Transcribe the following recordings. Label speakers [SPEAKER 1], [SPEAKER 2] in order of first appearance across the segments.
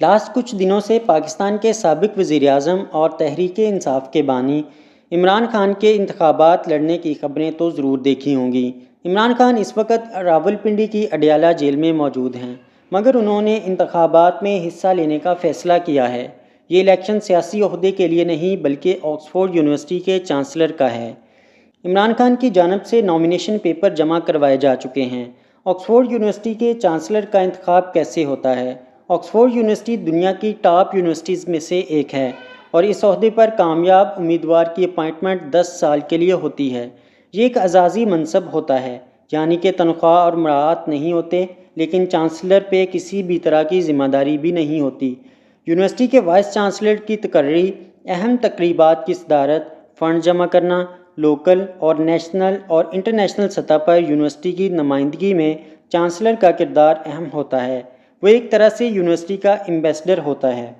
[SPEAKER 1] Last کچھ دنوں سے پاکستان کے سابق وزیر اعظم اور تحریک انصاف کے بانی عمران خان کے انتخابات لڑنے کی خبریں تو ضرور دیکھی ہوں گی۔ عمران خان اس وقت راولپنڈی کی اڈیالہ جیل میں موجود ہیں، مگر انہوں نے انتخابات میں حصہ لینے کا فیصلہ کیا ہے۔ یہ الیکشن سیاسی عہدے کے لیے نہیں بلکہ آکسفورڈ یونیورسٹی کے چانسلر کا ہے۔ عمران خان کی جانب سے نامینیشن پیپر جمع کروائے جا چکے ہیں۔ آکسفورڈ یونیورسٹی کے چانسلر کا انتخاب کیسے ہوتا ہے؟ آکسفورڈ یونیورسٹی دنیا کی ٹاپ یونیورسٹیز میں سے ایک ہے اور اس عہدے پر کامیاب امیدوار کی اپائنٹمنٹ 10 سال کے لیے ہوتی ہے۔ یہ ایک اعزازی منصب ہوتا ہے، یعنی کہ تنخواہ اور مراعات نہیں ہوتے، لیکن چانسلر پہ کسی بھی طرح کی ذمہ داری بھی نہیں ہوتی۔ یونیورسٹی کے وائس چانسلر کی تقرری، اہم تقریبات کی صدارت، فنڈ جمع کرنا، لوکل اور نیشنل اور انٹرنیشنل سطح پر یونیورسٹی کی نمائندگی میں چانسلر کا کردار اہم ہوتا ہے۔ وہ ایک طرح سے یونیورسٹی کا ایمبیسڈر ہوتا ہے۔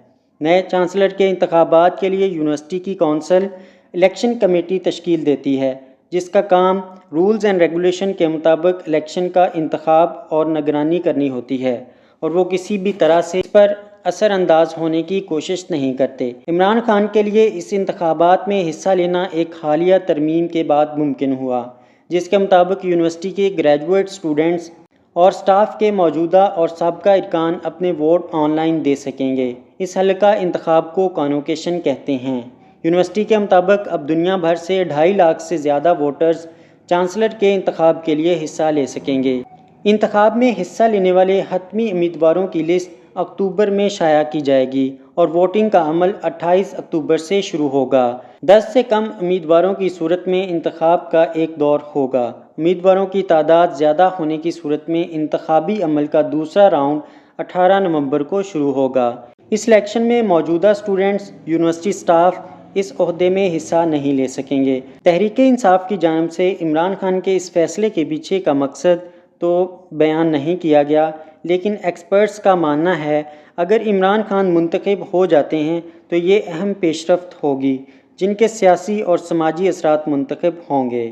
[SPEAKER 1] نئے چانسلر کے انتخابات کے لیے یونیورسٹی کی کونسل الیکشن کمیٹی تشکیل دیتی ہے، جس کا کام رولز اینڈ ریگولیشن کے مطابق الیکشن کا انتخاب اور نگرانی کرنی ہوتی ہے، اور وہ کسی بھی طرح سے اس پر اثر انداز ہونے کی کوشش نہیں کرتے۔ عمران خان کے لیے اس انتخابات میں حصہ لینا ایک حالیہ ترمیم کے بعد ممکن ہوا، جس کے مطابق یونیورسٹی کے گریجویٹ اسٹوڈنٹس اور سٹاف کے موجودہ اور سابقہ ارکان اپنے ووٹ آن لائن دے سکیں گے۔ اس حلقہ انتخاب کو کانوکیشن کہتے ہیں۔ یونیورسٹی کے مطابق اب دنیا بھر سے 2.5 لاکھ سے زیادہ ووٹرز چانسلر کے انتخاب کے لیے حصہ لے سکیں گے۔ انتخاب میں حصہ لینے والے حتمی امیدواروں کی لسٹ اکتوبر میں شائع کی جائے گی اور ووٹنگ کا عمل 28 اکتوبر سے شروع ہوگا۔ 10 سے کم امیدواروں کی صورت میں انتخاب کا ایک دور ہوگا۔ امیدواروں کی تعداد زیادہ ہونے کی صورت میں انتخابی عمل کا دوسرا راؤنڈ 18 نومبر کو شروع ہوگا۔ اس الیکشن میں موجودہ اسٹوڈنٹس، یونیورسٹی سٹاف اس عہدے میں حصہ نہیں لے سکیں گے۔ تحریک انصاف کی جانب سے عمران خان کے اس فیصلے کے پیچھے کا مقصد تو بیان نہیں کیا گیا، لیکن ایکسپرٹس کا ماننا ہے اگر عمران خان منتخب ہو جاتے ہیں تو یہ اہم پیش رفت ہوگی، جن کے سیاسی اور سماجی اثرات منتخب ہوں گے۔